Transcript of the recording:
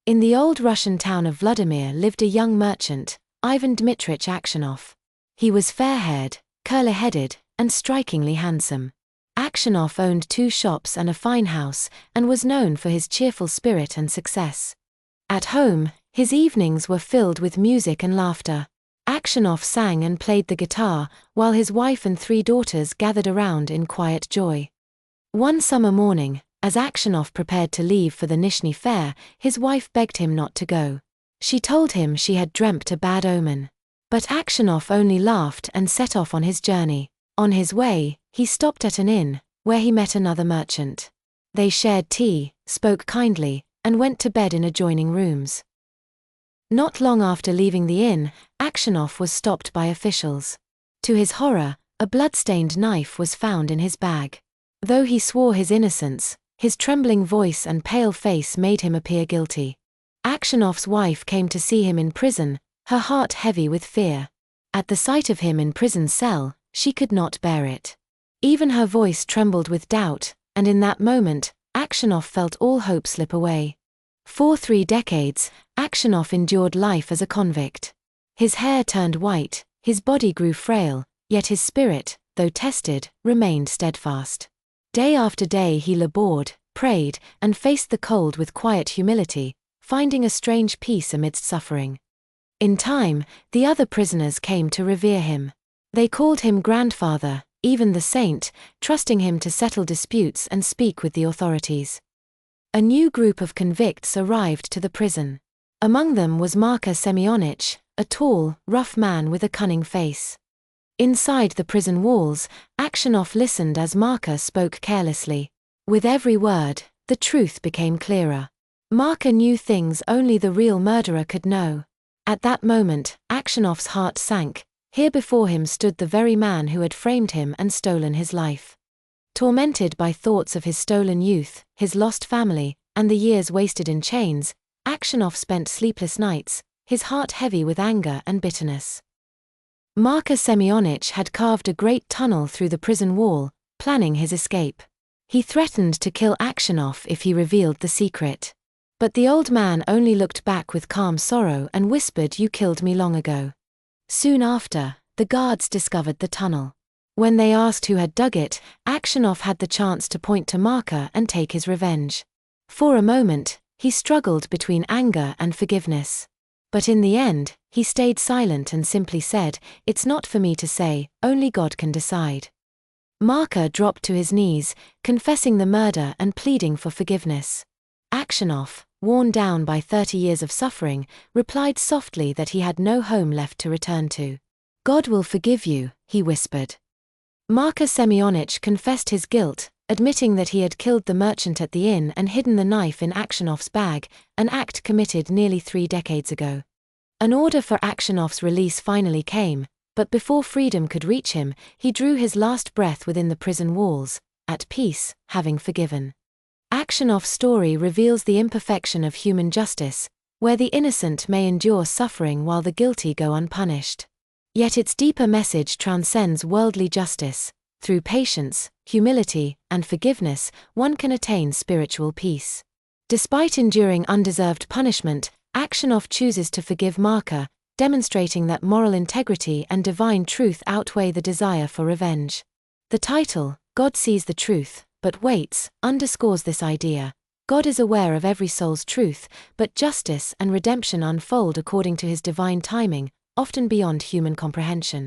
In the old Russian town of Vladimir lived a young merchant, Ivan Dmitrich Aksionov. He was fair-haired, curly-headed, and strikingly handsome. Aksionov owned 2 shops and a fine house, and was known for his cheerful spirit and success. At home, his evenings were filled with music and laughter. Aksionov sang and played the guitar, while his wife and 3 daughters gathered around in quiet joy. One summer morning, as Aksionov prepared to leave for the Nizhny fair, his wife begged him not to go. She told him she had dreamt a bad omen. But Aksionov only laughed and set off on his journey. On his way, he stopped at an inn, where he met another merchant. They shared tea, spoke kindly, and went to bed in adjoining rooms. Not long after leaving the inn, Aksionov was stopped by officials. To his horror, a blood-stained knife was found in his bag. Though he swore his innocence, his trembling voice and pale face made him appear guilty. Aksionov's wife came to see him in prison, her heart heavy with fear. At the sight of him in prison's cell, she could not bear it. Even her voice trembled with doubt, and in that moment, Aksionov felt all hope slip away. For 3 decades, Aksionov endured life as a convict. His hair turned white, his body grew frail, yet his spirit, though tested, remained steadfast. Day after day he labored, prayed, and faced the cold with quiet humility, finding a strange peace amidst suffering. In time, the other prisoners came to revere him. They called him grandfather, even the saint, trusting him to settle disputes and speak with the authorities. A new group of convicts arrived to the prison. Among them was Marko Semyonich, a tall, rough man with a cunning face. Inside the prison walls, Aksionov listened as Marko spoke carelessly. With every word, the truth became clearer. Marko knew things only the real murderer could know. At that moment, Aksionov's heart sank. Here before him stood the very man who had framed him and stolen his life. Tormented by thoughts of his stolen youth, his lost family, and the years wasted in chains, Aksionov spent sleepless nights, his heart heavy with anger and bitterness. Marko Semyonich had carved a great tunnel through the prison wall, planning his escape. He threatened to kill Aksionov if he revealed the secret. But the old man only looked back with calm sorrow and whispered, "You killed me long ago." Soon after, the guards discovered the tunnel. When they asked who had dug it, Aksionov had the chance to point to Marko and take his revenge. For a moment, he struggled between anger and forgiveness. But in the end, he stayed silent and simply said, "It's not for me to say, only God can decide." Marko dropped to his knees, confessing the murder and pleading for forgiveness. Aksionov, worn down by 30 years of suffering, replied softly that he had no home left to return to. "God will forgive you," he whispered. Marko Semyonich confessed his guilt, admitting that he had killed the merchant at the inn and hidden the knife in Aksionov's bag, an act committed nearly 3 decades ago. An order for Aksionov's release finally came, but before freedom could reach him, he drew his last breath within the prison walls, at peace, having forgiven. Aksionov's story reveals the imperfection of human justice, where the innocent may endure suffering while the guilty go unpunished. Yet its deeper message transcends worldly justice. Through patience, humility, and forgiveness, one can attain spiritual peace. Despite enduring undeserved punishment, Aksionov chooses to forgive Marko, demonstrating that moral integrity and divine truth outweigh the desire for revenge. The title, "God Sees the Truth, but Waits," underscores this idea. God is aware of every soul's truth, but justice and redemption unfold according to his divine timing, often beyond human comprehension.